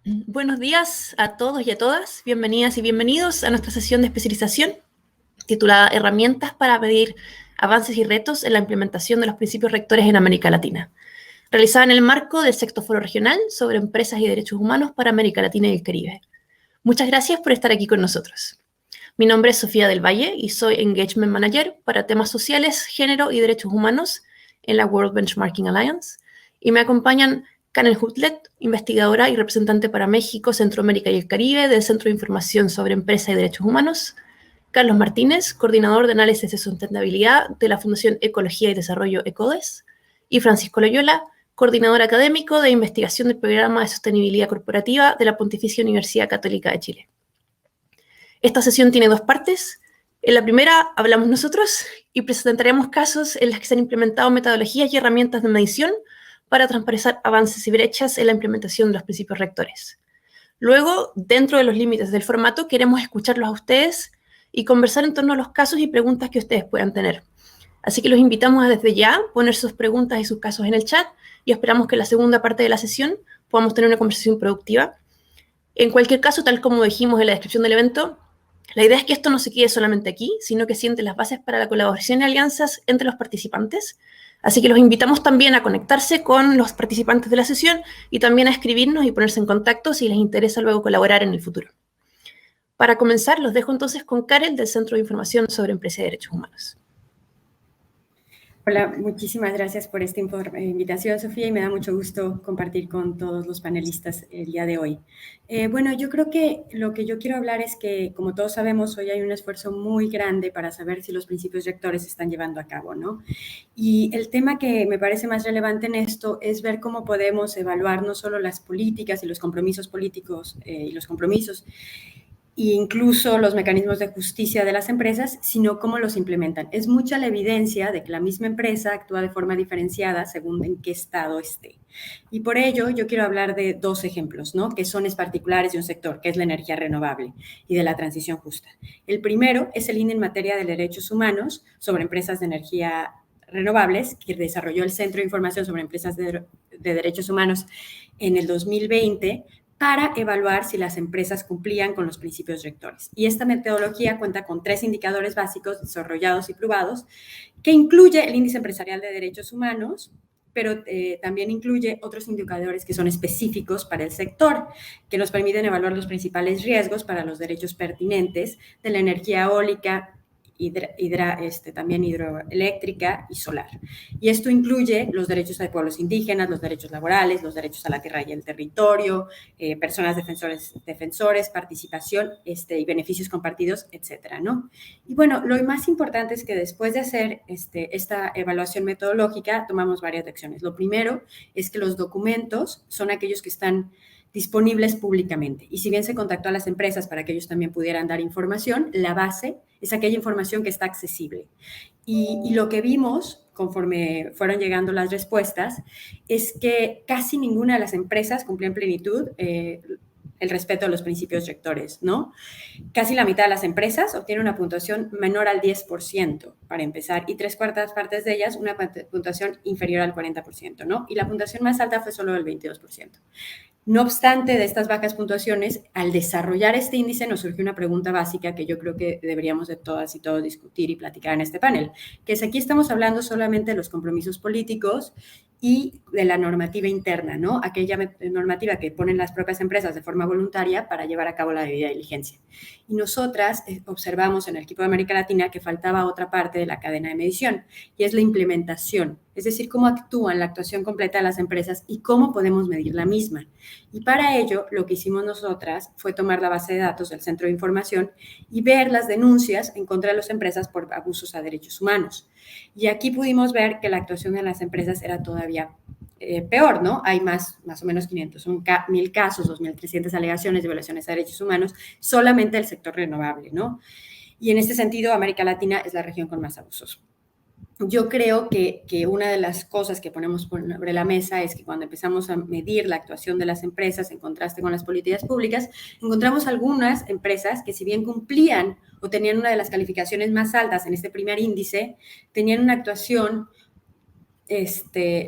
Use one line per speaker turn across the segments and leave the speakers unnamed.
Buenos días a todos y a todas. Bienvenidas y bienvenidos a nuestra sesión de especialización titulada Herramientas para medir avances y retos en la implementación de los principios rectores en América Latina, realizada en el marco del Sexto Foro Regional sobre Empresas y Derechos Humanos para América Latina y el Caribe. Muchas gracias por estar aquí con nosotros. Mi nombre es Sofía del Valle y soy Engagement Manager para temas sociales, género y derechos humanos en la World Benchmarking Alliance, y me acompañan Karen Hutlet, investigadora y representante para México, Centroamérica y el Caribe del Centro de Información sobre Empresa y Derechos Humanos, Carlos Martínez, coordinador de análisis de sustentabilidad de la Fundación Ecología y Desarrollo ECODES, y Francisco Loyola, coordinador académico de investigación del Programa de Sostenibilidad Corporativa de la Pontificia Universidad Católica de Chile. Esta sesión tiene dos partes. En la primera hablamos nosotros y presentaremos casos en los que se han implementado metodologías y herramientas de medición para transparentar avances y brechas en la implementación de los principios rectores. Luego, dentro de los límites del formato, queremos escucharlos a ustedes y conversar en torno a los casos y preguntas que ustedes puedan tener. Así que los invitamos a desde ya poner sus preguntas y sus casos en el chat y esperamos que en la segunda parte de la sesión podamos tener una conversación productiva. En cualquier caso, tal como dijimos en la descripción del evento, la idea es que esto no se quede solamente aquí, sino que siente las bases para la colaboración y alianzas entre los participantes. Así que los invitamos también a conectarse con los participantes de la sesión y también a escribirnos y ponerse en contacto si les interesa luego colaborar en el futuro. Para comenzar, los dejo entonces con Karen del Centro de Información sobre Empresa y Derechos Humanos.
Hola, muchísimas gracias por esta invitación, Sofía, y me da mucho gusto compartir con todos los panelistas el día de hoy. Bueno, yo creo que lo que yo quiero hablar es que, como todos sabemos, hoy hay un esfuerzo muy grande para saber si los principios rectores se están llevando a cabo, ¿no? Y el tema que me parece más relevante en esto es ver cómo podemos evaluar no solo las políticas y los compromisos políticos y los compromisos, e incluso los mecanismos de justicia de las empresas, sino cómo los implementan. Es mucha la evidencia de que la misma empresa actúa de forma diferenciada según en qué estado esté. Y por ello yo quiero hablar de dos ejemplos, ¿no? Que son particulares de un sector, que es la energía renovable y de la transición justa. El primero es el INE en materia de derechos humanos sobre empresas de energía renovables, que desarrolló el Centro de Información sobre Empresas de Derechos Humanos en el 2020, para evaluar si las empresas cumplían con los principios rectores. Y esta metodología cuenta con 3 indicadores básicos desarrollados y probados, que incluye el Índice Empresarial de Derechos Humanos, pero también incluye otros indicadores que son específicos para el sector, que nos permiten evaluar los principales riesgos para los derechos pertinentes de la energía eólica, también hidroeléctrica y solar. Y esto incluye los derechos de pueblos indígenas, los derechos laborales, los derechos a la tierra y el territorio, personas defensores, participación y beneficios compartidos, etcétera, ¿no? Y bueno, lo más importante es que después de hacer esta evaluación metodológica, tomamos varias acciones. Lo primero es que los documentos son aquellos que están disponibles públicamente. Y si bien se contactó a las empresas para que ellos también pudieran dar información, la base es aquella información que está accesible. Y lo que vimos conforme fueron llegando las respuestas es que casi ninguna de las empresas cumplió en plenitud el respeto a los principios rectores, ¿no? Casi la mitad de las empresas obtienen una puntuación menor al 10%, para empezar, y 3/4 partes de ellas una puntuación inferior al 40%, ¿no? Y la puntuación más alta fue solo el 22%. No obstante, de estas bajas puntuaciones, al desarrollar este índice nos surgió una pregunta básica que yo creo que deberíamos de todas y todos discutir y platicar en este panel, que es aquí estamos hablando solamente de los compromisos políticos y de la normativa interna, ¿no? Aquella normativa que ponen las propias empresas de forma voluntaria para llevar a cabo la debida diligencia. Y nosotras observamos en el equipo de América Latina que faltaba otra parte de la cadena de medición, y es la implementación, es decir, cómo actúan la actuación completa de las empresas y cómo podemos medir la misma. Y para ello, lo que hicimos nosotras fue tomar la base de datos del Centro de Información y ver las denuncias en contra de las empresas por abusos a derechos humanos. Y aquí pudimos ver que la actuación de las empresas era todavía peor, ¿no? Hay más o menos 500, 1.000 casos, 2.300 alegaciones de violaciones a derechos humanos, solamente del sector renovable, ¿no? Y en este sentido, América Latina es la región con más abusos. Yo creo que una de las cosas que ponemos sobre la mesa es que cuando empezamos a medir la actuación de las empresas en contraste con las políticas públicas, encontramos algunas empresas que si bien cumplían o tenían una de las calificaciones más altas en este primer índice, tenían una actuación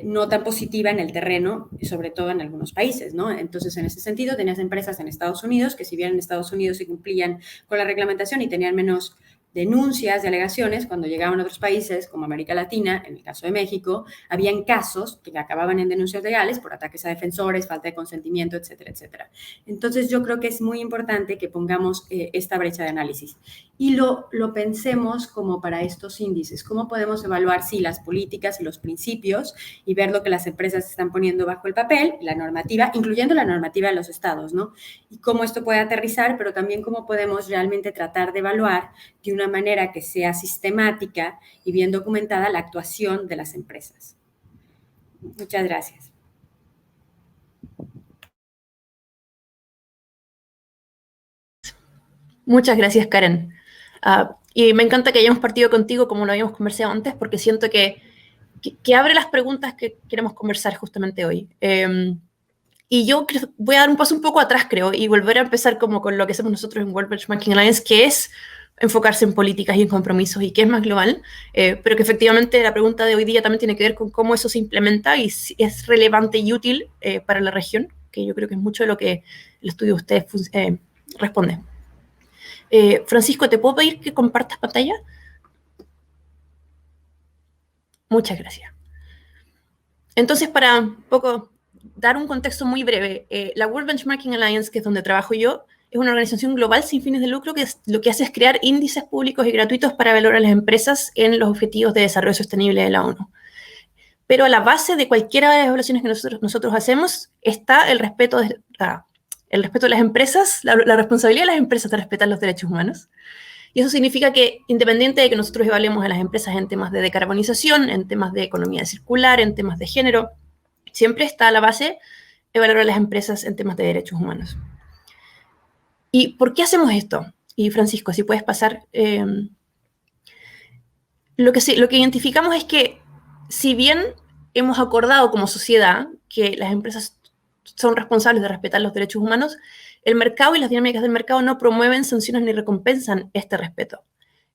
no tan positiva en el terreno, sobre todo en algunos países, ¿no? Entonces, en ese sentido, tenías empresas en Estados Unidos que, si bien en Estados Unidos se cumplían con la reglamentación y tenían menos denuncias y alegaciones, cuando llegaban a otros países como América Latina, en el caso de México, habían casos que acababan en denuncias legales por ataques a defensores, falta de consentimiento, etcétera, etcétera. Entonces, yo creo que es muy importante que pongamos esta brecha de análisis y lo pensemos como para estos índices. ¿Cómo podemos evaluar, sí, las políticas y los principios y ver lo que las empresas están poniendo bajo el papel, la normativa, incluyendo la normativa de los estados, ¿no? Y cómo esto puede aterrizar, pero también cómo podemos realmente tratar de evaluar de una manera que sea sistemática y bien documentada la actuación de las empresas. Muchas gracias.
Muchas gracias, Karen. Y me encanta que hayamos partido contigo como lo habíamos conversado antes, porque siento que abre las preguntas que queremos conversar justamente hoy. Y yo voy a dar un paso un poco atrás, creo, y volver a empezar como con lo que hacemos nosotros en World Benchmarking Alliance, que es enfocarse en políticas y en compromisos y que es más global, pero que efectivamente la pregunta de hoy día también tiene que ver con cómo eso se implementa y si es relevante y útil para la región, que yo creo que es mucho de lo que el estudio de ustedes responde. Francisco, ¿te puedo pedir que compartas pantalla? Muchas gracias. Entonces, para un poco dar un contexto muy breve, la World Benchmarking Alliance, que es donde trabajo yo, es una organización global sin fines de lucro que lo que hace es crear índices públicos y gratuitos para valorar a las empresas en los objetivos de desarrollo sostenible de la ONU. Pero a la base de cualquiera de las evaluaciones que nosotros hacemos está el respeto de las empresas, la responsabilidad de las empresas de respetar los derechos humanos. Y eso significa que, independiente de que nosotros evaluemos a las empresas en temas de decarbonización, en temas de economía circular, en temas de género, siempre está a la base evaluar a las empresas en temas de derechos humanos. ¿Y por qué hacemos esto? Y Francisco, si puedes pasar. Lo que identificamos es que, si bien hemos acordado como sociedad que las empresas son responsables de respetar los derechos humanos, el mercado y las dinámicas del mercado no promueven, sancionan ni recompensan este respeto.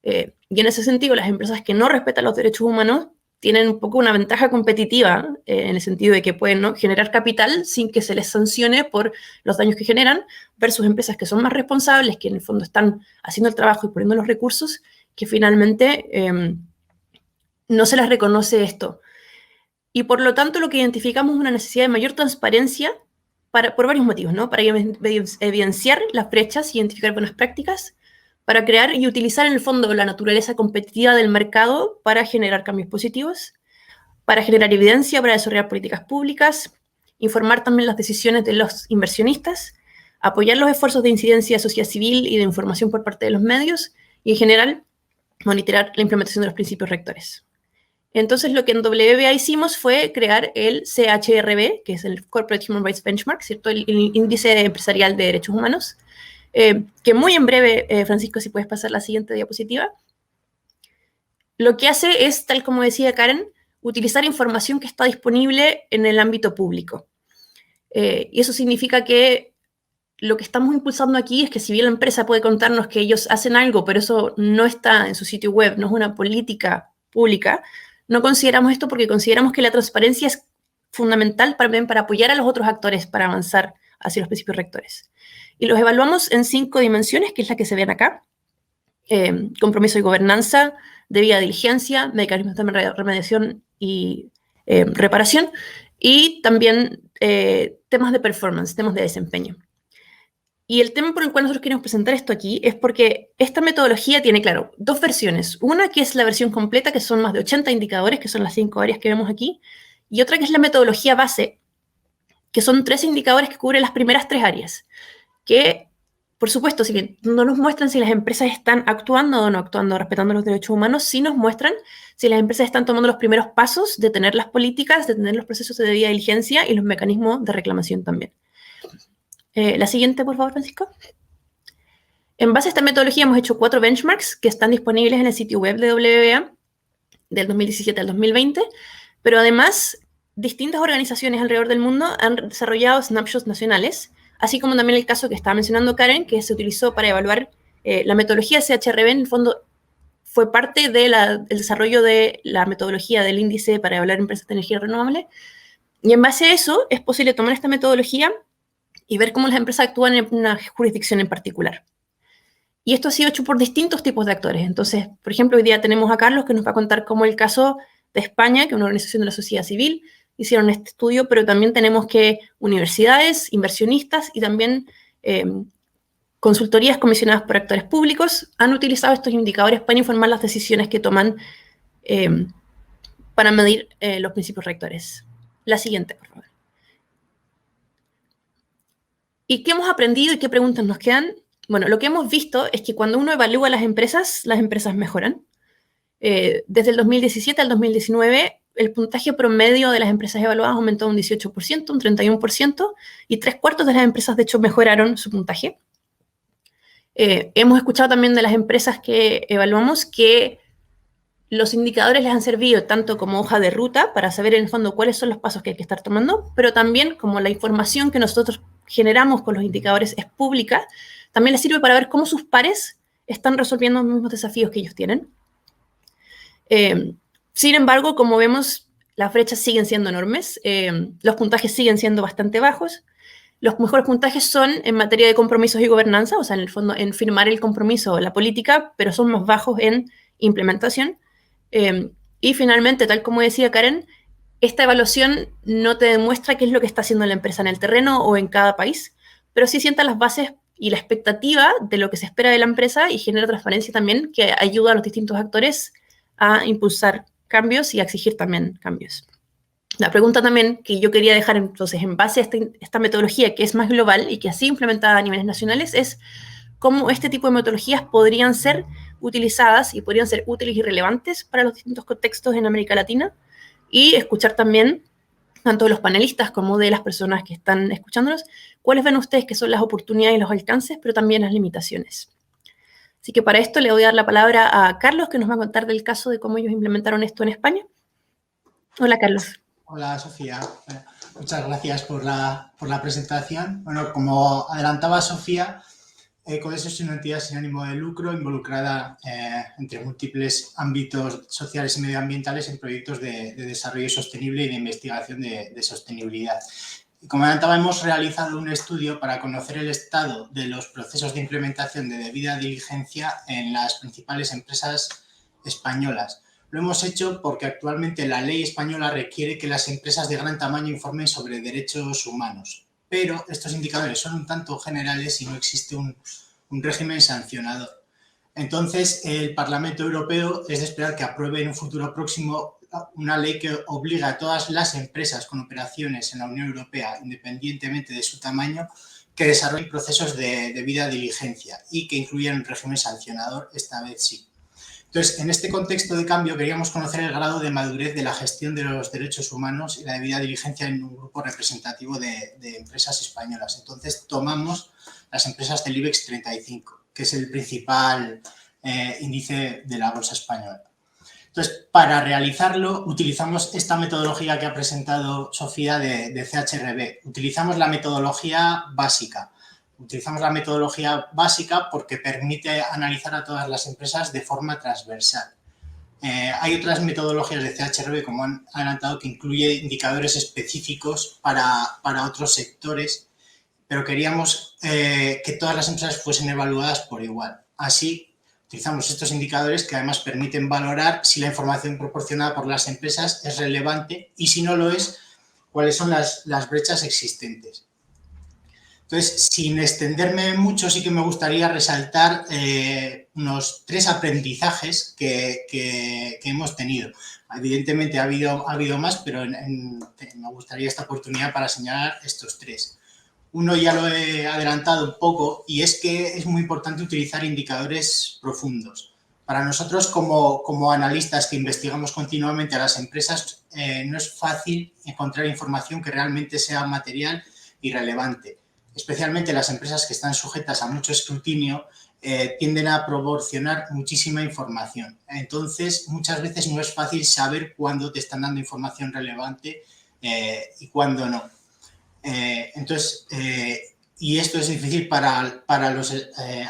Y en ese sentido, las empresas que no respetan los derechos humanos tienen un poco una ventaja competitiva, en el sentido de que pueden, ¿no?, generar capital sin que se les sancione por los daños que generan, versus empresas que son más responsables, que en el fondo están haciendo el trabajo y poniendo los recursos, que finalmente no se les reconoce esto. Y por lo tanto, lo que identificamos es una necesidad de mayor transparencia por varios motivos, ¿no? Para evidenciar las brechas, identificar buenas prácticas, para crear y utilizar en el fondo la naturaleza competitiva del mercado para generar cambios positivos, para generar evidencia, para desarrollar políticas públicas, informar también las decisiones de los inversionistas, apoyar los esfuerzos de incidencia de sociedad civil y de información por parte de los medios, y en general, monitorear la implementación de los principios rectores. Entonces, lo que en WBA hicimos fue crear el CHRB, que es el Corporate Human Rights Benchmark, ¿cierto? El índice empresarial de derechos humanos, que muy en breve, Francisco, si puedes pasar la siguiente diapositiva, lo que hace es, tal como decía Karen, utilizar información que está disponible en el ámbito público. Y eso significa que lo que estamos impulsando aquí es que, si bien la empresa puede contarnos que ellos hacen algo, pero eso no está en su sitio web, no es una política pública, no consideramos esto porque consideramos que la transparencia es fundamental para apoyar a los otros actores para avanzar hacia los principios rectores. Y los evaluamos en 5 dimensiones, que es la que se ven acá: compromiso y gobernanza, debida diligencia, mecanismos de remediación y reparación, y también temas de performance, temas de desempeño. Y el tema por el cual nosotros queremos presentar esto aquí es porque esta metodología tiene, claro, 2 versiones. Una que es la versión completa, que son más de 80 indicadores, que son las 5 áreas que vemos aquí, y otra que es la metodología base, que son 3 indicadores que cubren las primeras 3 áreas, que, por supuesto, si bien no nos muestran si las empresas están actuando o no actuando, respetando los derechos humanos, sí nos muestran si las empresas están tomando los primeros pasos de tener las políticas, de tener los procesos de debida diligencia y los mecanismos de reclamación también. La siguiente, por favor, Francisco. En base a esta metodología hemos hecho 4 benchmarks que están disponibles en el sitio web de WBA del 2017 al 2020, pero además distintas organizaciones alrededor del mundo han desarrollado snapshots nacionales, así como también el caso que estaba mencionando Karen, que se utilizó para evaluar la metodología CHRB. En el fondo fue parte del desarrollo de la metodología del índice para evaluar empresas de energía renovable. Y en base a eso es posible tomar esta metodología y ver cómo las empresas actúan en una jurisdicción en particular. Y esto ha sido hecho por distintos tipos de actores. Entonces, por ejemplo, hoy día tenemos a Carlos que nos va a contar cómo el caso de España, que es una organización de la sociedad civil, hicieron este estudio, pero también tenemos que universidades, inversionistas y también consultorías comisionadas por actores públicos han utilizado estos indicadores para informar las decisiones que toman para medir los principios rectores. La siguiente, por favor. ¿Y qué hemos aprendido y qué preguntas nos quedan? Bueno, lo que hemos visto es que cuando uno evalúa las empresas mejoran. Desde el 2017 al 2019, el puntaje promedio de las empresas evaluadas aumentó un 18%, un 31%, y 3/4 de las empresas, de hecho, mejoraron su puntaje. Hemos escuchado también de las empresas que evaluamos que los indicadores les han servido tanto como hoja de ruta para saber en el fondo cuáles son los pasos que hay que estar tomando, pero también como la información que nosotros generamos con los indicadores es pública, también les sirve para ver cómo sus pares están resolviendo los mismos desafíos que ellos tienen. Sin embargo, como vemos, las brechas siguen siendo enormes, los puntajes siguen siendo bastante bajos. Los mejores puntajes son en materia de compromisos y gobernanza, o sea, en el fondo en firmar el compromiso o la política, pero son más bajos en implementación. Y finalmente, tal como decía Karen, esta evaluación no te demuestra qué es lo que está haciendo la empresa en el terreno o en cada país, pero sí sienta las bases y la expectativa de lo que se espera de la empresa y genera transparencia también que ayuda a los distintos actores a impulsar cambios y a exigir también cambios. La pregunta también que yo quería dejar entonces en base a esta metodología que es más global y que así implementada a niveles nacionales es cómo este tipo de metodologías podrían ser utilizadas y podrían ser útiles y relevantes para los distintos contextos en América Latina y escuchar también tanto de los panelistas como de las personas que están escuchándonos, cuáles ven ustedes que son las oportunidades y los alcances, pero también las limitaciones. Así que para esto le voy a dar la palabra a Carlos, que nos va a contar del caso de cómo ellos implementaron esto en España. Hola, Carlos.
Hola, Sofía. Muchas gracias por la presentación. Bueno, como adelantaba Sofía, CODES es una entidad sin ánimo de lucro involucrada entre múltiples ámbitos sociales y medioambientales en proyectos de desarrollo sostenible y de investigación de sostenibilidad. Y como adelantaba, hemos realizado un estudio para conocer el estado de los procesos de implementación de debida diligencia en las principales empresas españolas. Lo hemos hecho porque actualmente la ley española requiere que las empresas de gran tamaño informen sobre derechos humanos, pero estos indicadores son un tanto generales y no existe un régimen sancionador. Entonces, el Parlamento Europeo es de esperar que apruebe en un futuro próximo una ley que obliga a todas las empresas con operaciones en la Unión Europea, independientemente de su tamaño, que desarrollen procesos de debida diligencia y que incluyan un régimen sancionador, esta vez sí. Entonces, en este contexto de cambio, queríamos conocer el grado de madurez de la gestión de los derechos humanos y la debida diligencia en un grupo representativo de empresas españolas. Entonces, tomamos las empresas del IBEX 35, que es el principal índice de la bolsa española. Entonces, para realizarlo, utilizamos esta metodología que ha presentado Sofía de CHRB. Utilizamos la metodología básica. Utilizamos la metodología básica porque permite analizar a todas las empresas de forma transversal. Hay otras metodologías de CHRB, como han adelantado, que incluye indicadores específicos para otros sectores, pero queríamos que todas las empresas fuesen evaluadas por igual. Así, utilizamos estos indicadores que además permiten valorar si la información proporcionada por las empresas es relevante y, si no lo es, cuáles son las brechas existentes. Entonces, sin extenderme mucho, sí que me gustaría resaltar unos 3 aprendizajes que hemos tenido. Evidentemente ha habido más, pero me gustaría esta oportunidad para señalar estos 3. Uno ya lo he adelantado un poco y es que es muy importante utilizar indicadores profundos. Para nosotros, como analistas que investigamos continuamente a las empresas, no es fácil encontrar información que realmente sea material y relevante. Especialmente las empresas que están sujetas a mucho escrutinio tienden a proporcionar muchísima información. Entonces, muchas veces no es fácil saber cuándo te están dando información relevante y cuándo no. Y esto es difícil para los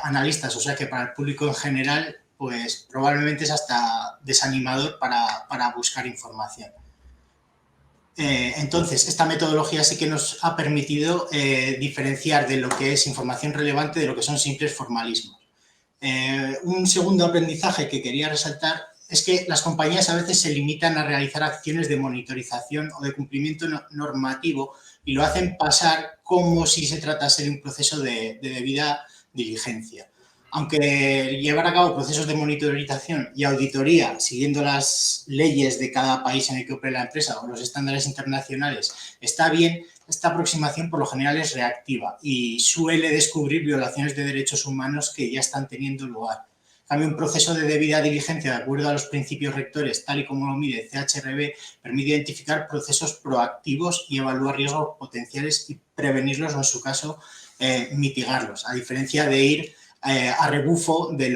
analistas, o sea que para el público en general pues probablemente es hasta desanimador para buscar información. Entonces, esta metodología sí que nos ha permitido diferenciar de lo que es información relevante de lo que son simples formalismos. Un segundo aprendizaje que quería resaltar es que las compañías a veces se limitan a realizar acciones de monitorización o de cumplimiento normativo y lo hacen pasar como si se tratase de un proceso de debida diligencia. Aunque llevar a cabo procesos de monitorización y auditoría siguiendo las leyes de cada país en el que opera la empresa o los estándares internacionales está bien, esta aproximación por lo general es reactiva y suele descubrir violaciones de derechos humanos que ya están teniendo lugar. En cambio, un proceso de debida diligencia de acuerdo a los principios rectores, tal y como lo mide CHRB, permite identificar procesos proactivos y evaluar riesgos potenciales y prevenirlos o, en su caso, mitigarlos, a diferencia de ir a rebufo de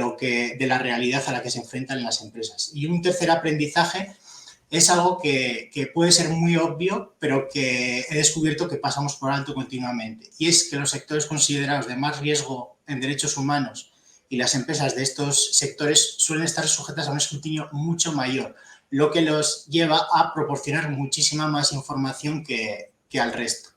la realidad a la que se enfrentan las empresas. Y un tercer aprendizaje es algo que puede ser muy obvio, pero que he descubierto que pasamos por alto continuamente. Y es que los sectores considerados de más riesgo en derechos humanos y las empresas de estos sectores suelen estar sujetas a un escrutinio mucho mayor, lo que los lleva a proporcionar muchísima más información que al resto,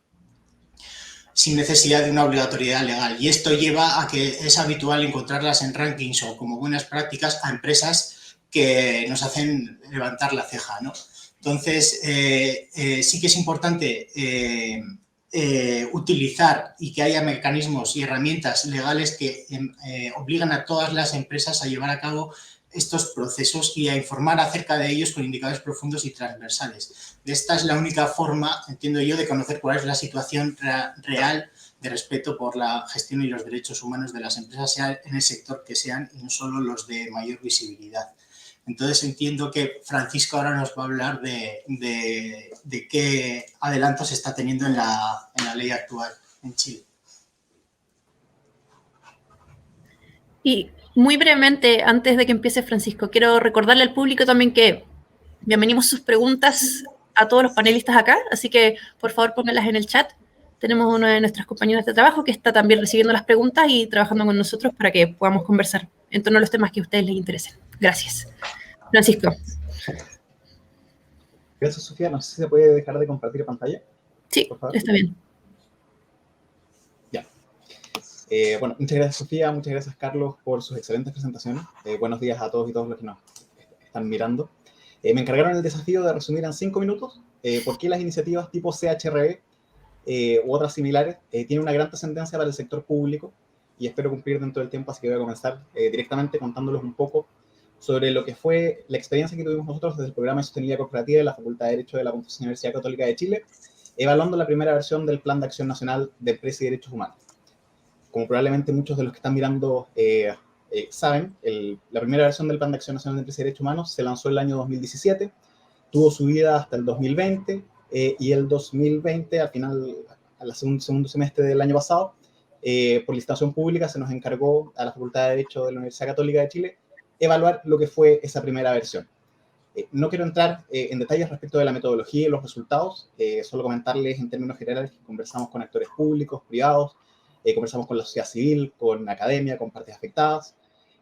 sin necesidad de una obligatoriedad legal. Y esto lleva a que es habitual encontrarlas en rankings o como buenas prácticas a empresas que nos hacen levantar la ceja, ¿no? Entonces, sí que es importante utilizar y que haya mecanismos y herramientas legales que obligan a todas las empresas a llevar a cabo estos procesos y a informar acerca de ellos con indicadores profundos y transversales. Esta es la única forma, entiendo yo, de conocer cuál es la situación real de respeto por la gestión y los derechos humanos de las empresas, sea en el sector que sean y no solo los de mayor visibilidad. Entonces entiendo que Francisco ahora nos va a hablar de qué adelantos se está teniendo en la ley actual en Chile.
Y muy brevemente, antes de que empiece Francisco, quiero recordarle al público también que bienvenimos sus preguntas a todos los panelistas acá, así que por favor pónganlas en el chat. Tenemos uno de nuestros compañeros de trabajo que está también recibiendo las preguntas y trabajando con nosotros para que podamos conversar en torno a los temas que a ustedes les interesen. Gracias. Francisco.
Gracias, Sofía. No sé si se puede dejar de compartir pantalla.
Sí, está bien.
Ya. Bueno, muchas gracias, Sofía. Muchas gracias, Carlos, por sus excelentes presentaciones. Buenos días a todos y todas los que nos están mirando. Me encargaron el desafío de resumir en 5 minutos por qué las iniciativas tipo CHRB u otras similares tienen una gran trascendencia para el sector público y espero cumplir dentro del tiempo, así que voy a comenzar directamente contándoles un poco sobre lo que fue la experiencia que tuvimos nosotros desde el programa de sostenibilidad corporativa de la Facultad de Derecho de la Pontificia Universidad Católica de Chile, evaluando la primera versión del Plan de Acción Nacional de Empresa y Derechos Humanos. Como probablemente muchos de los que están mirando saben, la primera versión del Plan de Acción Nacional de Empresa y Derechos Humanos se lanzó el año 2017, tuvo su vida hasta el 2020, y el 2020, al final, al segundo semestre del año pasado, por licitación pública se nos encargó a la Facultad de Derecho de la Universidad Católica de Chile evaluar lo que fue esa primera versión. No quiero entrar en detalles respecto de la metodología y los resultados, solo comentarles en términos generales que conversamos con actores públicos, privados, conversamos con la sociedad civil, con academia, con partes afectadas,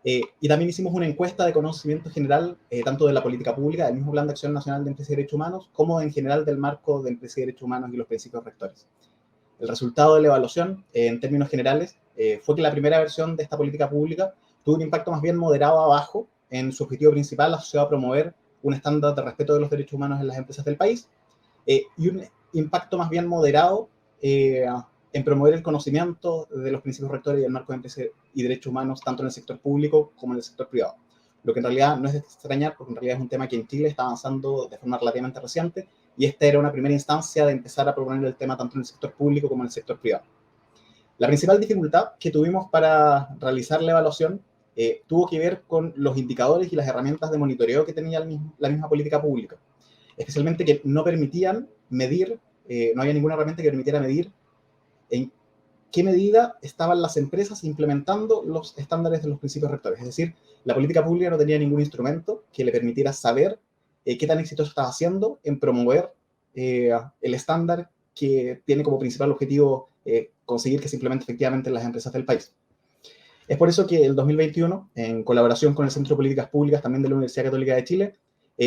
y también hicimos una encuesta de conocimiento general, tanto de la política pública, del mismo Plan de Acción Nacional de Empresa y Derechos Humanos, como en general del marco de Empresa y Derechos Humanos y los principios rectores. El resultado de la evaluación, en términos generales, fue que la primera versión de esta política pública tuvo un impacto más bien moderado a bajo en su objetivo principal, asociado a promover un estándar de respeto de los derechos humanos en las empresas del país, y un impacto más bien moderado en promover el conocimiento de los principios rectores y el marco de empresa y derechos humanos, tanto en el sector público como en el sector privado. Lo que en realidad no es de extrañar, porque en realidad es un tema que en Chile está avanzando de forma relativamente reciente, y esta era una primera instancia de empezar a proponer el tema tanto en el sector público como en el sector privado. La principal dificultad que tuvimos para realizar la evaluación tuvo que ver con los indicadores y las herramientas de monitoreo que tenía la misma política pública, especialmente que no permitían medir, no había ninguna herramienta que permitiera medir en qué medida estaban las empresas implementando los estándares de los principios rectores. Es decir, la política pública no tenía ningún instrumento que le permitiera saber qué tan exitoso estaba haciendo en promover el estándar que tiene como principal objetivo conseguir que se implemente efectivamente en las empresas del país. Es por eso que el 2021, en colaboración con el Centro de Políticas Públicas también de la Universidad Católica de Chile,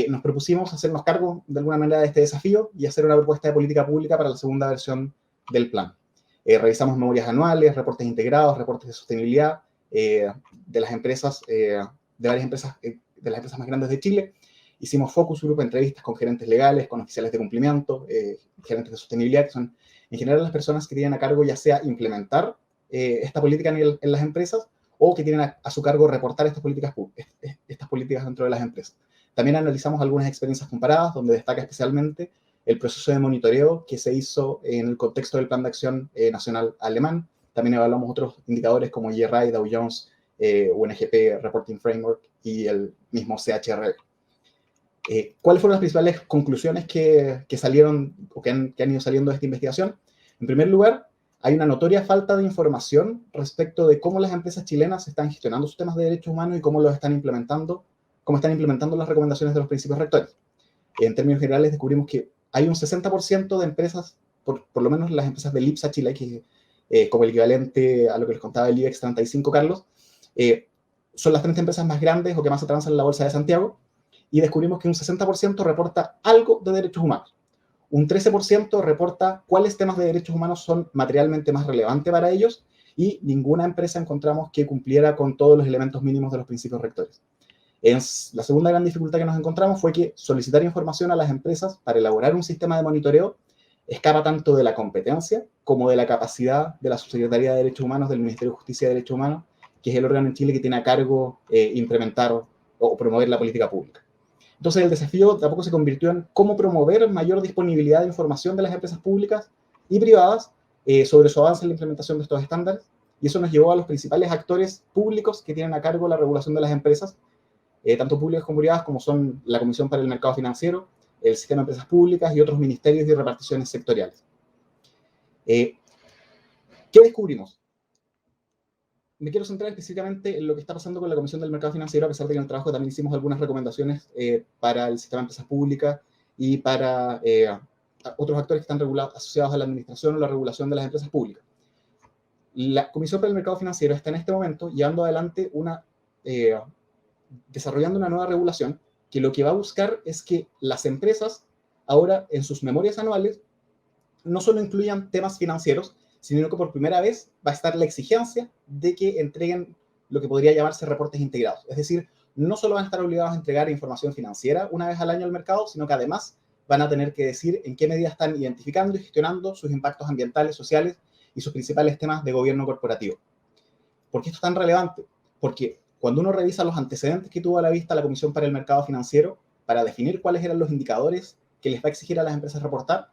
nos propusimos hacernos cargo de alguna manera de este desafío y hacer una propuesta de política pública para la segunda versión del plan. Revisamos memorias anuales, reportes integrados, reportes de sostenibilidad de las empresas, de varias empresas, de las empresas más grandes de Chile. Hicimos focus group, entrevistas con gerentes legales, con oficiales de cumplimiento, gerentes de sostenibilidad, que son en general las personas que tienen a cargo ya sea implementar esta política en las empresas o que tienen a su cargo reportar estas políticas dentro de las empresas. También analizamos algunas experiencias comparadas, donde destaca especialmente el proceso de monitoreo que se hizo en el contexto del Plan de Acción Nacional Alemán. También evaluamos otros indicadores como GRI, Dow Jones, UNGP Reporting Framework y el mismo CHR. ¿Cuáles fueron las principales conclusiones que salieron o que han ido saliendo de esta investigación? En primer lugar, hay una notoria falta de información respecto de cómo las empresas chilenas están gestionando sus temas de derechos humanos y cómo están implementando las recomendaciones de los principios rectores. En términos generales, descubrimos que hay un 60% de empresas, por lo menos las empresas del IPSA Chile, que como el equivalente a lo que les contaba el IBEX 35, Carlos, son las 30 empresas más grandes o que más se transan en la Bolsa de Santiago, y descubrimos que un 60% reporta algo de derechos humanos. Un 13% reporta cuáles temas de derechos humanos son materialmente más relevantes para ellos, y ninguna empresa encontramos que cumpliera con todos los elementos mínimos de los principios rectores. La segunda gran dificultad que nos encontramos fue que solicitar información a las empresas para elaborar un sistema de monitoreo escapa tanto de la competencia como de la capacidad de la Subsecretaría de Derechos Humanos del Ministerio de Justicia y Derechos Humanos, que es el órgano en Chile que tiene a cargo implementar o promover la política pública. Entonces, el desafío tampoco se convirtió en cómo promover mayor disponibilidad de información de las empresas públicas y privadas sobre su avance en la implementación de estos estándares, y eso nos llevó a los principales actores públicos que tienen a cargo la regulación de las empresas, tanto públicas como privadas, como son la Comisión para el Mercado Financiero, el Sistema de Empresas Públicas y otros ministerios y reparticiones sectoriales. ¿Qué descubrimos? Me quiero centrar específicamente en lo que está pasando con la Comisión del Mercado Financiero, a pesar de que en el trabajo también hicimos algunas recomendaciones para el Sistema de Empresas Públicas y para otros actores que están asociados a la administración o la regulación de las empresas públicas. La Comisión para el Mercado Financiero está en este momento llevando adelante desarrollando una nueva regulación que lo que va a buscar es que las empresas ahora en sus memorias anuales no solo incluyan temas financieros, sino que por primera vez va a estar la exigencia de que entreguen lo que podría llamarse reportes integrados. Es decir, no solo van a estar obligados a entregar información financiera una vez al año al mercado, sino que además van a tener que decir en qué medida están identificando y gestionando sus impactos ambientales, sociales y sus principales temas de gobierno corporativo. ¿Por qué esto es tan relevante? Porque cuando uno revisa los antecedentes que tuvo a la vista la Comisión para el Mercado Financiero para definir cuáles eran los indicadores que les va a exigir a las empresas reportar,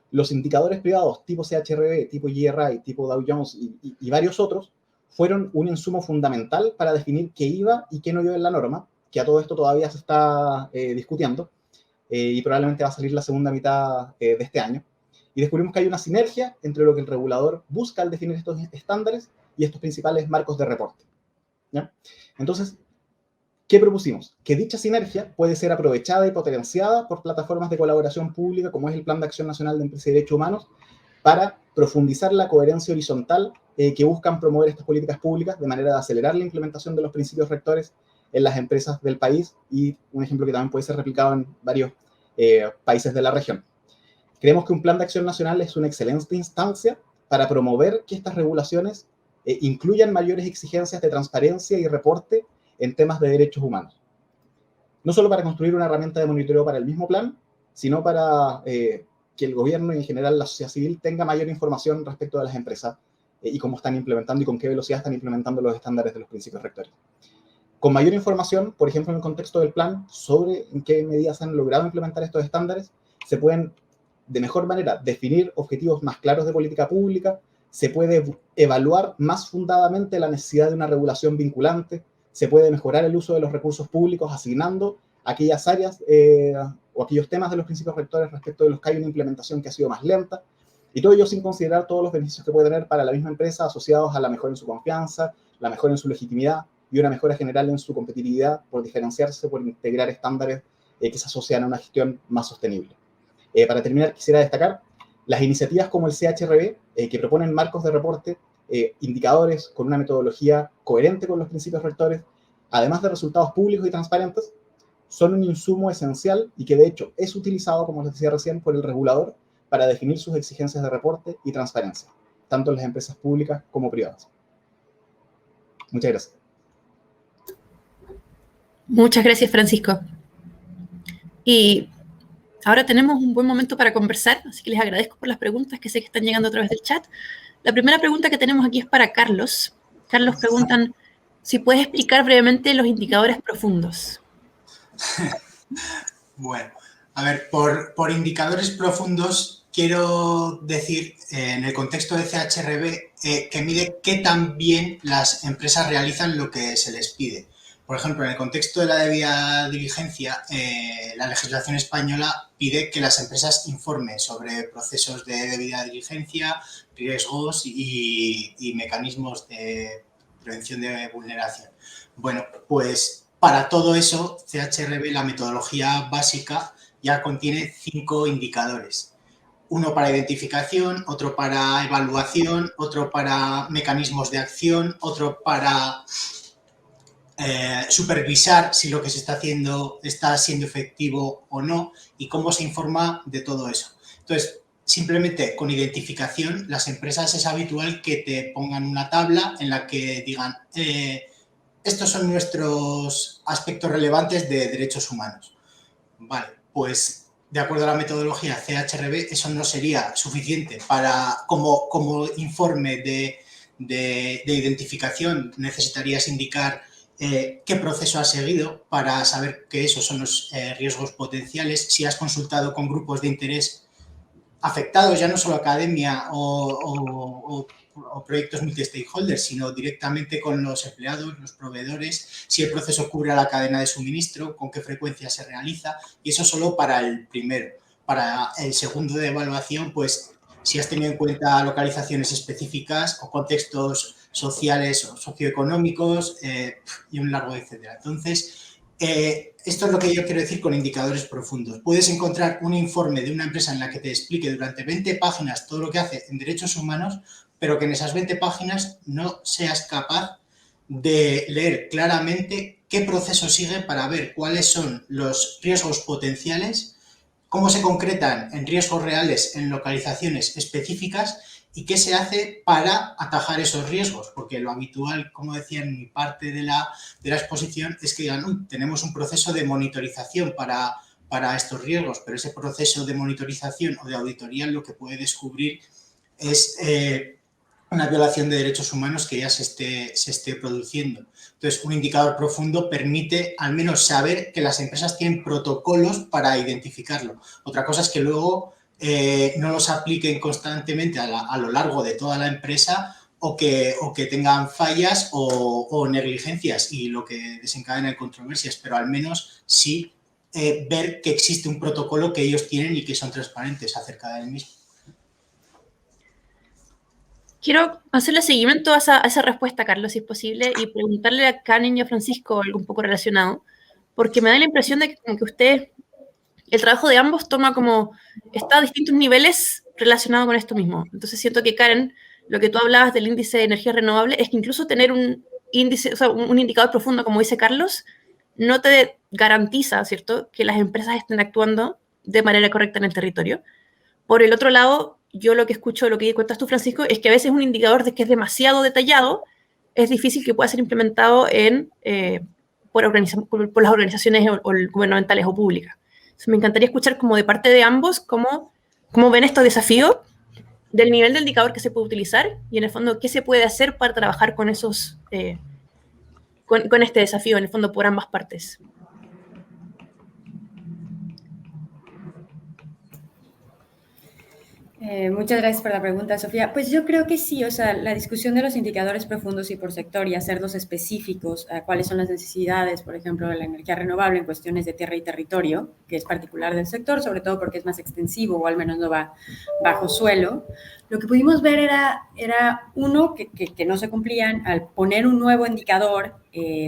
los indicadores privados tipo CHRB, tipo GRI, tipo Dow Jones y varios otros fueron un insumo fundamental para definir qué iba y qué no iba en la norma, que a todo esto todavía se está discutiendo y probablemente va a salir la segunda mitad de este año. Y descubrimos que hay una sinergia entre lo que el regulador busca al definir estos estándares y estos principales marcos de reporte. ¿Ya? Entonces, ¿qué propusimos? Que dicha sinergia puede ser aprovechada y potenciada por plataformas de colaboración pública como es el Plan de Acción Nacional de Empresas y Derechos Humanos para profundizar la coherencia horizontal que buscan promover estas políticas públicas de manera de acelerar la implementación de los principios rectores en las empresas del país, y un ejemplo que también puede ser replicado en varios países de la región. Creemos que un Plan de Acción Nacional es una excelente instancia para promover que estas regulaciones incluyan mayores exigencias de transparencia y reporte en temas de derechos humanos. No solo para construir una herramienta de monitoreo para el mismo plan, sino para que el gobierno y en general la sociedad civil tenga mayor información respecto de las empresas y cómo están implementando y con qué velocidad están implementando los estándares de los principios rectores. Con mayor información, por ejemplo, en el contexto del plan, sobre en qué medidas han logrado implementar estos estándares, se pueden de mejor manera definir objetivos más claros de política pública, se puede evaluar más fundadamente la necesidad de una regulación vinculante, se puede mejorar el uso de los recursos públicos asignando aquellas áreas o aquellos temas de los principios rectores respecto de los que hay una implementación que ha sido más lenta, y todo ello sin considerar todos los beneficios que puede tener para la misma empresa asociados a la mejora en su confianza, la mejora en su legitimidad y una mejora general en su competitividad por diferenciarse, por integrar estándares que se asocian a una gestión más sostenible. Para terminar, quisiera destacar las iniciativas como el CHRB, que proponen marcos de reporte indicadores con una metodología coherente con los principios rectores, además de resultados públicos y transparentes, son un insumo esencial y que de hecho es utilizado, como les decía recién, por el regulador para definir sus exigencias de reporte y transparencia, tanto en las empresas públicas como privadas. Muchas gracias.
Muchas gracias, Francisco. Y ahora tenemos un buen momento para conversar, así que les agradezco por las preguntas que sé que están llegando a través del chat. La primera pregunta que tenemos aquí es para Carlos. Carlos preguntan si puedes explicar brevemente los indicadores profundos.
Bueno, a ver, por indicadores profundos quiero decir, en el contexto de CHRB, que mide qué tan bien las empresas realizan lo que se les pide. Por ejemplo, en el contexto de la debida diligencia, la legislación española pide que las empresas informen sobre procesos de debida diligencia, riesgos y mecanismos de prevención de vulneración. Bueno, pues para todo eso, CHRB, la metodología básica, ya contiene 5 indicadores. Uno para identificación, otro para evaluación, otro para mecanismos de acción, otro para supervisar si lo que se está haciendo está siendo efectivo o no y cómo se informa de todo eso. Entonces, simplemente con identificación, las empresas es habitual que te pongan una tabla en la que digan estos son nuestros aspectos relevantes de derechos humanos. Vale, pues de acuerdo a la metodología CHRB, eso no sería suficiente para como informe de identificación. Necesitarías indicar qué proceso has seguido para saber que esos son los riesgos potenciales, si has consultado con grupos de interés afectados, ya no solo academia o proyectos multi-stakeholders, sino directamente con los empleados, los proveedores, si el proceso cubre a la cadena de suministro, con qué frecuencia se realiza, y eso solo para el primero. Para el segundo de evaluación, pues si has tenido en cuenta localizaciones específicas o contextos sociales o socioeconómicos y un largo etcétera. Entonces, esto es lo que yo quiero decir con indicadores profundos. Puedes encontrar un informe de una empresa en la que te explique durante 20 páginas todo lo que hace en derechos humanos, pero que en esas 20 páginas no seas capaz de leer claramente qué proceso sigue para ver cuáles son los riesgos potenciales, cómo se concretan en riesgos reales en localizaciones específicas y qué se hace para atajar esos riesgos, porque lo habitual, como decía en mi parte de la exposición, es que digan, tenemos un proceso de monitorización para estos riesgos, pero ese proceso de monitorización o de auditoría lo que puede descubrir es una violación de derechos humanos que ya se esté produciendo. Entonces, un indicador profundo permite al menos saber que las empresas tienen protocolos para identificarlo. Otra cosa es que luego no los apliquen constantemente a lo largo de toda la empresa o que tengan fallas o negligencias y lo que desencadena en controversias, pero al menos sí ver que existe un protocolo que ellos tienen y que son transparentes acerca del mismo.
Quiero hacerle seguimiento a esa respuesta, Carlos, si es posible, y preguntarle a Karen y a Francisco algo un poco relacionado, porque me da la impresión de que usted, el trabajo de ambos está a distintos niveles relacionado con esto mismo. Entonces siento que, Karen, lo que tú hablabas del índice de energía renovable es que incluso tener un índice, o sea, un indicador profundo, como dice Carlos, no te garantiza, ¿cierto?, que las empresas estén actuando de manera correcta en el territorio. Por el otro lado, yo lo que escucho, lo que cuentas tú, Francisco, es que a veces un indicador de que es demasiado detallado es difícil que pueda ser implementado por las organizaciones gubernamentales o públicas. Entonces, me encantaría escuchar como de parte de ambos cómo ven estos desafíos del nivel de indicador que se puede utilizar y en el fondo qué se puede hacer para trabajar con esos con este desafío, en el fondo, por ambas partes.
Muchas gracias por la pregunta, Sofía. Pues yo creo que sí, o sea, la discusión de los indicadores profundos y por sector y hacerlos específicos a cuáles son las necesidades, por ejemplo, de la energía renovable en cuestiones de tierra y territorio, que es particular del sector, sobre todo porque es más extensivo o al menos no va bajo suelo, lo que pudimos ver era uno, que no se cumplían. Al poner un nuevo indicador,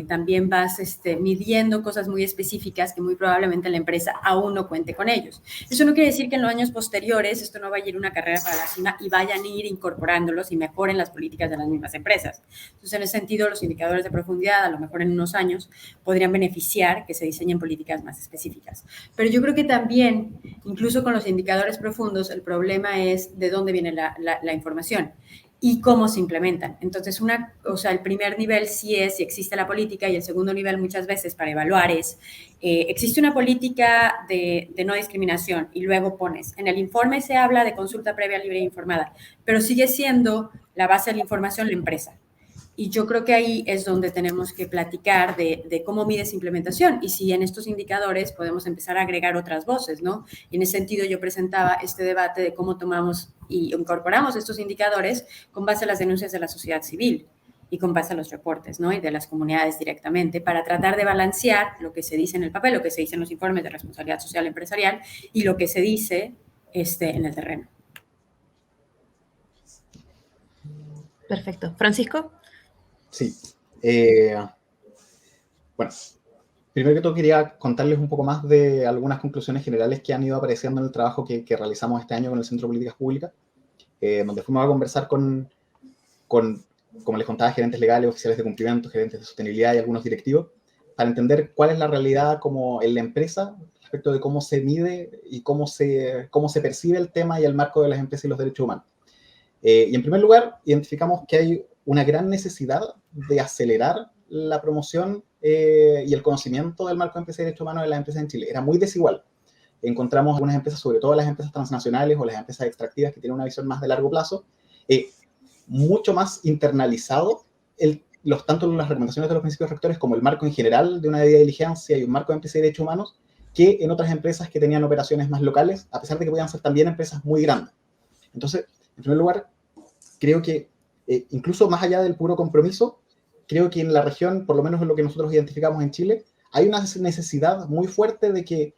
también vas midiendo cosas muy específicas que muy probablemente la empresa aún no cuente con ellos. Eso no quiere decir que en los años posteriores esto no vaya a ir una carrera para la cima y vayan a ir incorporándolos y mejoren las políticas de las mismas empresas. Entonces, en ese sentido, los indicadores de profundidad, a lo mejor en unos años, podrían beneficiar que se diseñen políticas más específicas. Pero yo creo que también, incluso con los indicadores profundos, el problema es de dónde viene la información y cómo se implementan. Entonces, el primer nivel sí es si existe la política, y el segundo nivel muchas veces para evaluar es, existe una política de no discriminación, y luego pones, en el informe se habla de consulta previa, libre e informada, pero sigue siendo la base de la información la empresa. Y yo creo que ahí es donde tenemos que platicar de cómo mides implementación y si en estos indicadores podemos empezar a agregar otras voces, ¿no? Y en ese sentido yo presentaba este debate de cómo tomamos y incorporamos estos indicadores con base a las denuncias de la sociedad civil y con base a los reportes, ¿no? Y de las comunidades directamente, para tratar de balancear lo que se dice en el papel, lo que se dice en los informes de responsabilidad social empresarial y lo que se dice en el terreno.
Perfecto. ¿Francisco?
Sí. Bueno, primero que todo quería contarles un poco más de algunas conclusiones generales que han ido apareciendo en el trabajo que realizamos este año con el Centro de Políticas Públicas, donde fuimos a conversar con, como les contaba, gerentes legales, oficiales de cumplimiento, gerentes de sostenibilidad y algunos directivos, para entender cuál es la realidad como en la empresa respecto de cómo se mide y cómo se percibe el tema y el marco de las empresas y los derechos humanos. Y en primer lugar, identificamos que hay una gran necesidad de acelerar la promoción y el conocimiento del marco de empresa y derechos humanos en las empresas en Chile. Era muy desigual. Encontramos algunas empresas, sobre todo las empresas transnacionales o las empresas extractivas que tienen una visión más de largo plazo, mucho más internalizado tanto las recomendaciones de los principios rectores como el marco en general de una debida diligencia y un marco de empresa y derechos humanos, que en otras empresas que tenían operaciones más locales, a pesar de que podían ser también empresas muy grandes. Entonces, en primer lugar, creo que incluso más allá del puro compromiso, creo que en la región, por lo menos en lo que nosotros identificamos en Chile, hay una necesidad muy fuerte de que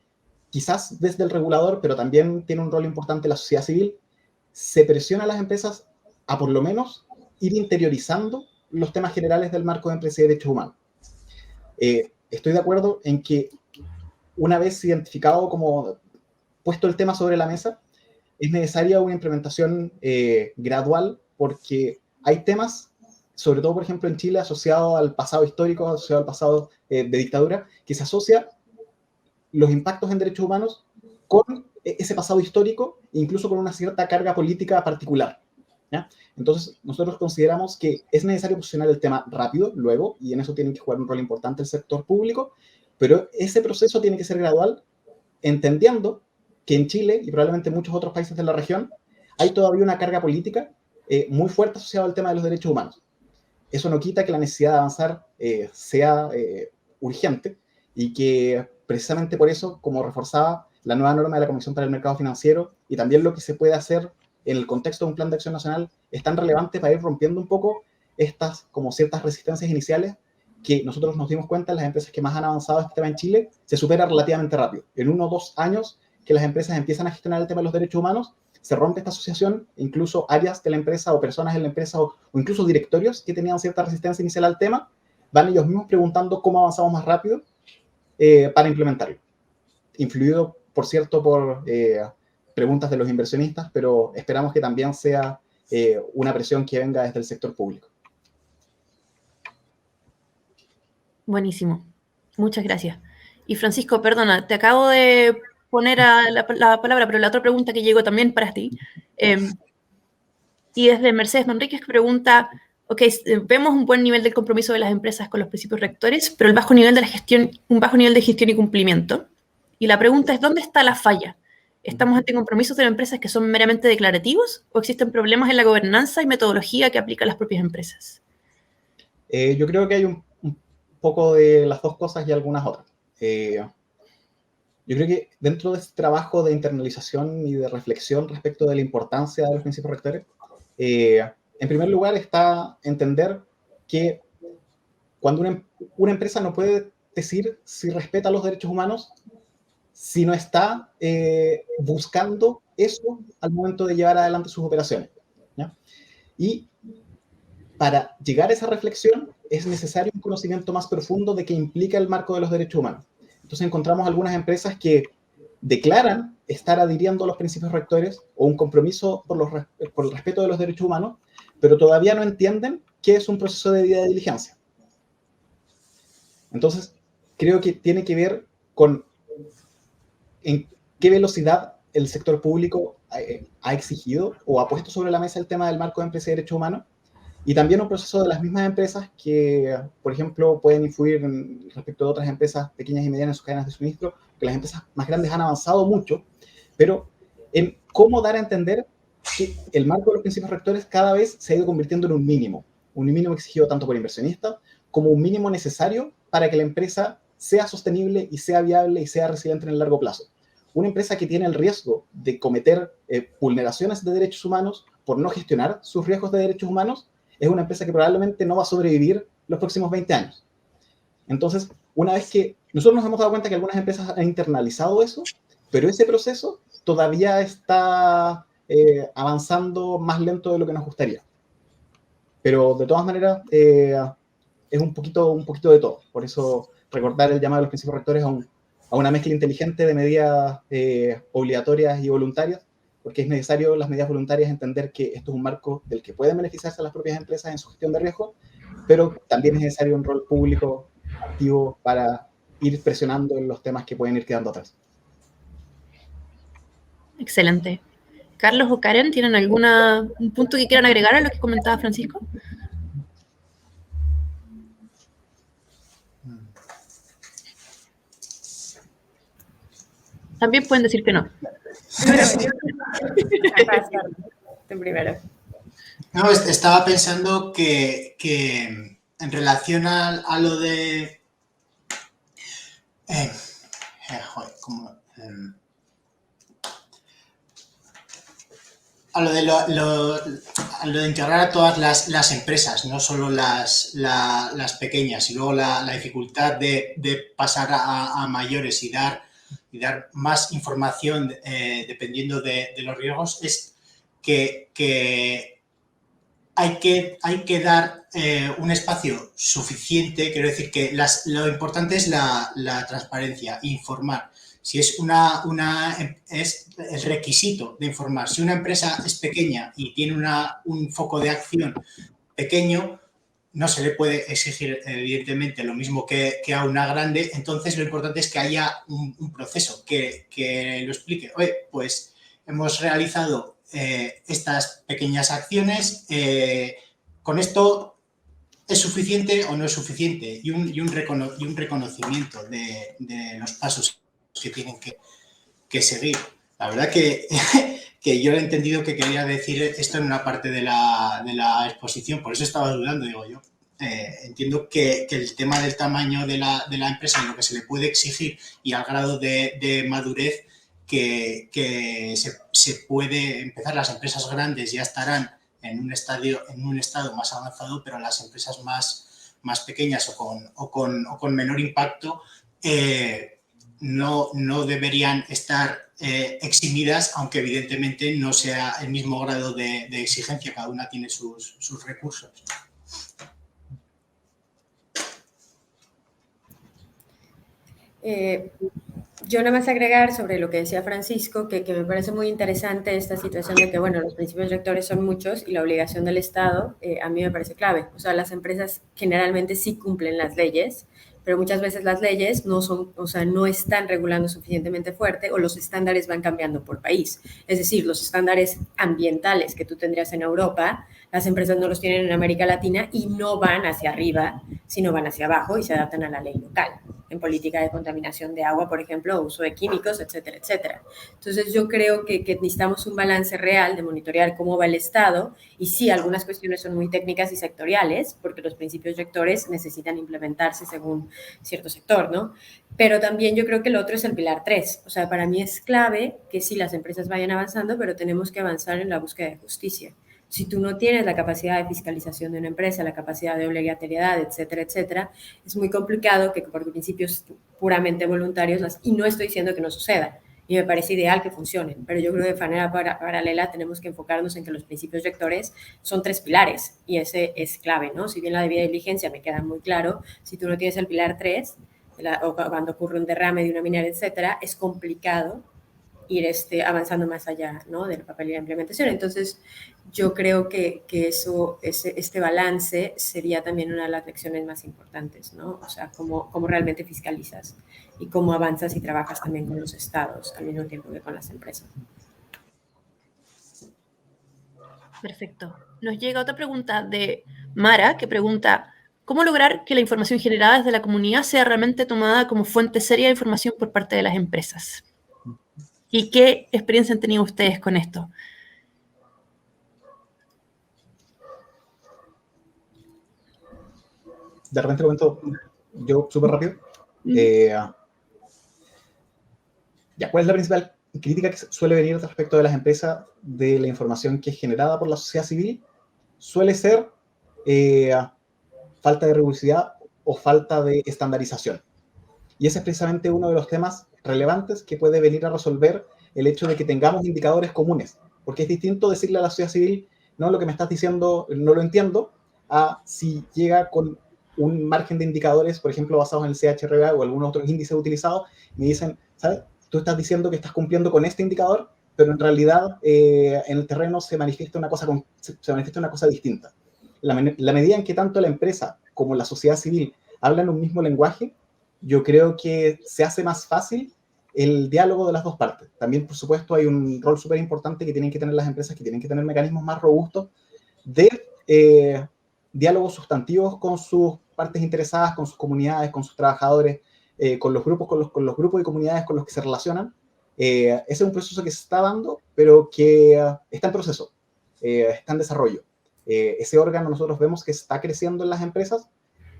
quizás desde el regulador, pero también tiene un rol importante la sociedad civil, se presiona a las empresas a por lo menos ir interiorizando los temas generales del marco de empresa y derechos humanos. Estoy de acuerdo en que una vez identificado como puesto el tema sobre la mesa, es necesaria una implementación gradual, porque hay temas, sobre todo, por ejemplo, en Chile, asociados al pasado histórico, asociado al pasado de dictadura, que se asocia los impactos en derechos humanos con ese pasado histórico, incluso con una cierta carga política particular, ¿ya? Entonces, nosotros consideramos que es necesario posicionar el tema rápido, luego, y en eso tiene que jugar un rol importante el sector público, pero ese proceso tiene que ser gradual, entendiendo que en Chile y probablemente en muchos otros países de la región hay todavía una carga política muy fuerte asociada al tema de los derechos humanos. Eso no quita que la necesidad de avanzar sea urgente, y que precisamente por eso, como reforzaba la nueva norma de la Comisión para el Mercado Financiero y también lo que se puede hacer en el contexto de un plan de acción nacional, es tan relevante para ir rompiendo un poco estas como ciertas resistencias iniciales que nosotros nos dimos cuenta en las empresas que más han avanzado este tema en Chile, se supera relativamente rápido. En 1 o 2 años que las empresas empiezan a gestionar el tema de los derechos humanos, se rompe esta asociación, incluso áreas de la empresa o personas en la empresa o incluso directorios que tenían cierta resistencia inicial al tema, van ellos mismos preguntando cómo avanzamos más rápido para implementarlo. Influido, por cierto, por preguntas de los inversionistas, pero esperamos que también sea una presión que venga desde el sector público.
Buenísimo. Muchas gracias. Y Francisco, perdona, te acabo de poner la palabra, pero la otra pregunta que llegó también para ti. Y es de Mercedes Manríquez, que pregunta, ok, vemos un buen nivel del compromiso de las empresas con los principios rectores, pero un bajo nivel de gestión y cumplimiento. Y la pregunta es, ¿dónde está la falla? ¿Estamos ante compromisos de las empresas que son meramente declarativos o existen problemas en la gobernanza y metodología que aplican las propias empresas?
Yo creo que hay un poco de las dos cosas y algunas otras. Yo creo que dentro de este trabajo de internalización y de reflexión respecto de la importancia de los principios rectores, en primer lugar está entender que cuando una empresa no puede decir si respeta los derechos humanos si no está buscando eso al momento de llevar adelante sus operaciones. ¿ya? Y para llegar a esa reflexión es necesario un conocimiento más profundo de qué implica el marco de los derechos humanos. Entonces encontramos algunas empresas que declaran estar adhiriendo a los principios rectores o un compromiso por el respeto de los derechos humanos, pero todavía no entienden qué es un proceso de debida diligencia. Entonces, creo que tiene que ver con en qué velocidad el sector público ha exigido o ha puesto sobre la mesa el tema del marco de empresa y derechos humanos, y también un proceso de las mismas empresas que, por ejemplo, pueden influir respecto de otras empresas pequeñas y medianas en sus cadenas de suministro, que las empresas más grandes han avanzado mucho, pero en cómo dar a entender que el marco de los principios rectores cada vez se ha ido convirtiendo en un mínimo exigido tanto por inversionistas como un mínimo necesario para que la empresa sea sostenible y sea viable y sea resiliente en el largo plazo. Una empresa que tiene el riesgo de cometer vulneraciones de derechos humanos por no gestionar sus riesgos de derechos humanos es una empresa que probablemente no va a sobrevivir los próximos 20 años. Entonces, una vez que nosotros nos hemos dado cuenta que algunas empresas han internalizado eso, pero ese proceso todavía está avanzando más lento de lo que nos gustaría. Pero de todas maneras, es un poquito de todo. Por eso, recordar el llamado de los principios rectores a una mezcla inteligente de medidas obligatorias y voluntarias, porque es necesario las medidas voluntarias entender que esto es un marco del que pueden beneficiarse las propias empresas en su gestión de riesgo, pero también es necesario un rol público activo para ir presionando en los temas que pueden ir quedando atrás.
Excelente. Carlos o Karen, ¿tienen algún punto que quieran agregar a lo que comentaba Francisco? También pueden decir que no.
Primero.
No, estaba pensando que en relación a lo de... a lo de integrar a todas las empresas, no solo las pequeñas, y luego la dificultad de pasar a mayores y dar más información dependiendo de los riesgos, es que hay que dar un espacio suficiente. Quiero decir que lo importante es la transparencia, informar. Si es es el requisito de informar. Si una empresa es pequeña y tiene un foco de acción pequeño, no se le puede exigir, evidentemente, lo mismo que a una grande. Entonces, lo importante es que haya un proceso que lo explique. Oye, pues hemos realizado estas pequeñas acciones. ¿Con esto es suficiente o no es suficiente? Y un reconocimiento de los pasos que tienen que seguir. La verdad que yo he entendido que quería decir esto en una parte de la exposición, por eso estaba dudando, digo yo. Entiendo que el tema del tamaño de la empresa y lo que se le puede exigir y al grado de madurez que se puede empezar. Las empresas grandes ya estarán en un estado más avanzado, pero las empresas más pequeñas o con menor impacto no deberían estar eximidas, aunque evidentemente no sea el mismo grado de exigencia. Cada una tiene sus recursos.
Yo nada más agregar sobre lo que decía Francisco, que me parece muy interesante esta situación de que, bueno, los principios rectores son muchos y la obligación del Estado a mí me parece clave. O sea, las empresas generalmente sí cumplen las leyes, pero muchas veces las leyes no están regulando suficientemente fuerte, o los estándares van cambiando por país. Es decir, los estándares ambientales que tú tendrías en Europa, las empresas no los tienen en América Latina y no van hacia arriba, sino van hacia abajo y se adaptan a la ley local. En política de contaminación de agua, por ejemplo, uso de químicos, etcétera, etcétera. Entonces, yo creo que necesitamos un balance real de monitorear cómo va el Estado, y sí, algunas cuestiones son muy técnicas y sectoriales, porque los principios rectores necesitan implementarse según cierto sector, ¿no? Pero también yo creo que el otro es el pilar 3. O sea, para mí es clave que sí, las empresas vayan avanzando, pero tenemos que avanzar en la búsqueda de justicia. Si tú no tienes la capacidad de fiscalización de una empresa, la capacidad de obligatoriedad, etcétera, etcétera, es muy complicado que por principios puramente voluntarios, y no estoy diciendo que no suceda, y me parece ideal que funcionen, pero yo creo que de manera paralela tenemos que enfocarnos en que los principios rectores son 3 pilares y ese es clave, ¿no? Si bien la debida diligencia me queda muy claro, si tú no tienes el pilar 3, o cuando ocurre un derrame de una minera, etcétera, es complicado ir avanzando más allá, ¿no?, del papel y la implementación. Entonces, yo creo que este balance sería también una de las lecciones más importantes, ¿no? O sea, cómo realmente fiscalizas y cómo avanzas y trabajas también con los estados al mismo tiempo que con las empresas.
Perfecto. Nos llega otra pregunta de Mara, que pregunta: ¿cómo lograr que la información generada desde la comunidad sea realmente tomada como fuente seria de información por parte de las empresas? ¿Y qué experiencia han tenido ustedes con esto?
De repente comento yo súper rápido. ¿Cuál es la principal crítica que suele venir respecto de las empresas de la información que es generada por la sociedad civil? Suele ser falta de rigurosidad o falta de estandarización. Y ese es precisamente uno de los temas relevantes que puede venir a resolver el hecho de que tengamos indicadores comunes. Porque es distinto decirle a la sociedad civil, no, lo que me estás diciendo no lo entiendo, a si llega con un margen de indicadores, por ejemplo, basados en el CHRB o algunos otros índices utilizados, y me dicen, ¿sabes? Tú estás diciendo que estás cumpliendo con este indicador, pero en realidad en el terreno se manifiesta una cosa distinta. La medida en que tanto la empresa como la sociedad civil hablan un mismo lenguaje, yo creo que se hace más fácil el diálogo de las dos partes. También, por supuesto, hay un rol súper importante que tienen que tener las empresas, que tienen que tener mecanismos más robustos de diálogos sustantivos con sus partes interesadas, con sus comunidades, con sus trabajadores, con los grupos y comunidades con los que se relacionan. Ese es un proceso que se está dando, pero que está en proceso, está en desarrollo. Ese órgano nosotros vemos que está creciendo en las empresas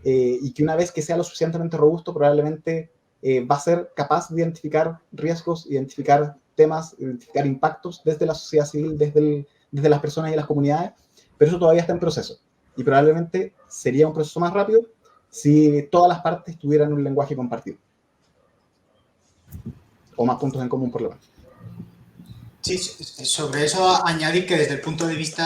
y que una vez que sea lo suficientemente robusto, probablemente va a ser capaz de identificar riesgos, identificar temas, identificar impactos desde la sociedad civil, desde las personas y las comunidades, pero eso todavía está en proceso. Y probablemente sería un proceso más rápido si todas las partes tuvieran un lenguaje compartido. O más puntos en común, por lo menos.
Sí, sobre eso añadir que desde el punto de vista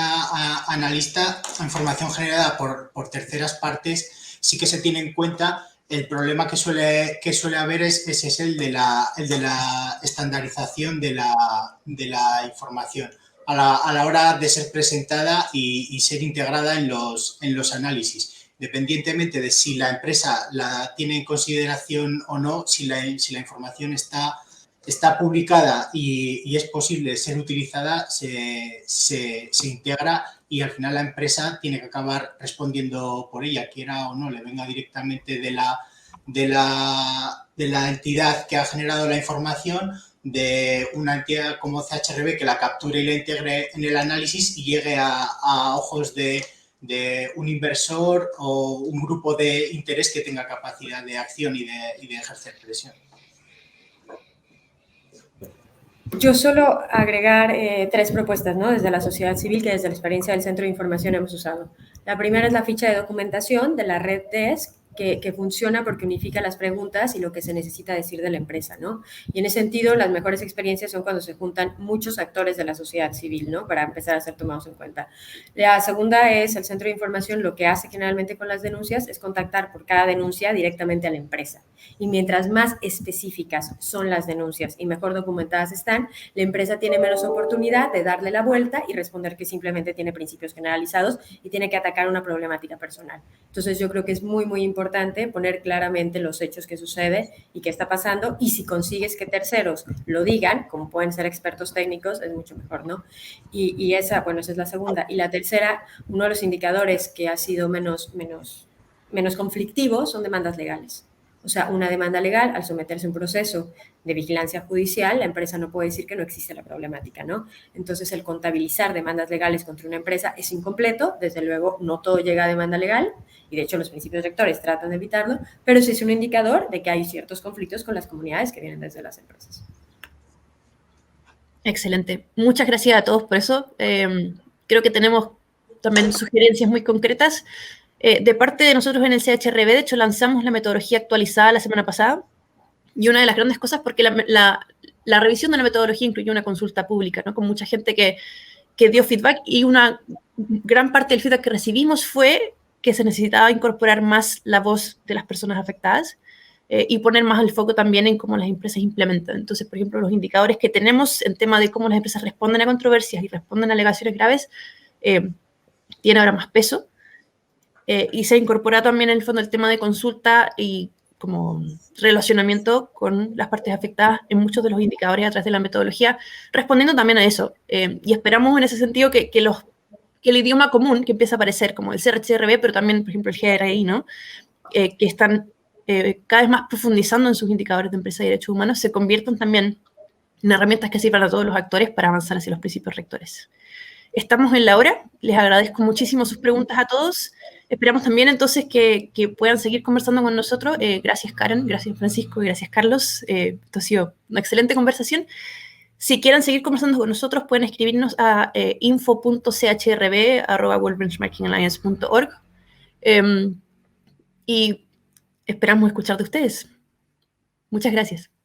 analista, la información generada por terceras partes sí que se tiene en cuenta. El problema que suele haber es el de la estandarización de la información a la hora de ser presentada y ser integrada en los análisis. Dependientemente de si la empresa la tiene en consideración o no, si la información está publicada y es posible ser utilizada, se integra y al final la empresa tiene que acabar respondiendo por ella, quiera o no, le venga directamente de la entidad que ha generado la información, de una entidad como CHRB que la capture y la integre en el análisis y llegue a ojos de un inversor o un grupo de interés que tenga capacidad de acción y de ejercer presión.
Yo solo agregar 3 propuestas, ¿no?, desde la sociedad civil que desde la experiencia del Centro de Información hemos usado. La primera es la ficha de documentación de la red DESC, que funciona porque unifica las preguntas y lo que se necesita decir de la empresa, ¿no? Y en ese sentido, las mejores experiencias son cuando se juntan muchos actores de la sociedad civil, ¿no?, para empezar a ser tomados en cuenta. La segunda es el Centro de Información, lo que hace generalmente con las denuncias es contactar por cada denuncia directamente a la empresa. Y mientras más específicas son las denuncias y mejor documentadas están, la empresa tiene menos oportunidad de darle la vuelta y responder que simplemente tiene principios generalizados y tiene que atacar una problemática personal. Entonces, yo creo que es muy, muy importante poner claramente los hechos que sucede y qué está pasando, y si consigues que terceros lo digan, como pueden ser expertos técnicos, es mucho mejor, ¿no? Y esa es la segunda. Y la tercera, uno de los indicadores que ha sido menos conflictivo son demandas legales. O sea, una demanda legal, al someterse a un proceso de vigilancia judicial, la empresa no puede decir que no existe la problemática, ¿no? Entonces, el contabilizar demandas legales contra una empresa es incompleto. Desde luego, no todo llega a demanda legal, y de hecho los principios rectores tratan de evitarlo, pero sí es un indicador de que hay ciertos conflictos con las comunidades que vienen desde las empresas.
Excelente. Muchas gracias a todos por eso. Creo que tenemos también sugerencias muy concretas. De parte de nosotros en el CHRB, de hecho, lanzamos la metodología actualizada la semana pasada, y una de las grandes cosas, porque la revisión de la metodología incluyó una consulta pública, ¿no? Con mucha gente que dio feedback, y una gran parte del feedback que recibimos fue que se necesitaba incorporar más la voz de las personas afectadas y poner más el foco también en cómo las empresas implementan. Entonces, por ejemplo, los indicadores que tenemos en tema de cómo las empresas responden a controversias y responden a alegaciones graves tiene ahora más peso. Y se incorpora también en el fondo el tema de consulta y como relacionamiento con las partes afectadas en muchos de los indicadores a través de la metodología, respondiendo también a eso. Y esperamos en ese sentido que el idioma común que empieza a aparecer, como el CRHRB, pero también, por ejemplo, el GRI, ¿no? Que están cada vez más profundizando en sus indicadores de empresa y derechos humanos, se conviertan también en herramientas que sirvan a todos los actores para avanzar hacia los principios rectores. Estamos en la hora, les agradezco muchísimo sus preguntas a todos. Esperamos también entonces que puedan seguir conversando con nosotros. Gracias Karen, gracias Francisco y gracias Carlos. Esto ha sido una excelente conversación. Si quieren seguir conversando con nosotros, pueden escribirnos a info.chrb@worldbenchmarkingalliance.org y esperamos escuchar de ustedes. Muchas gracias.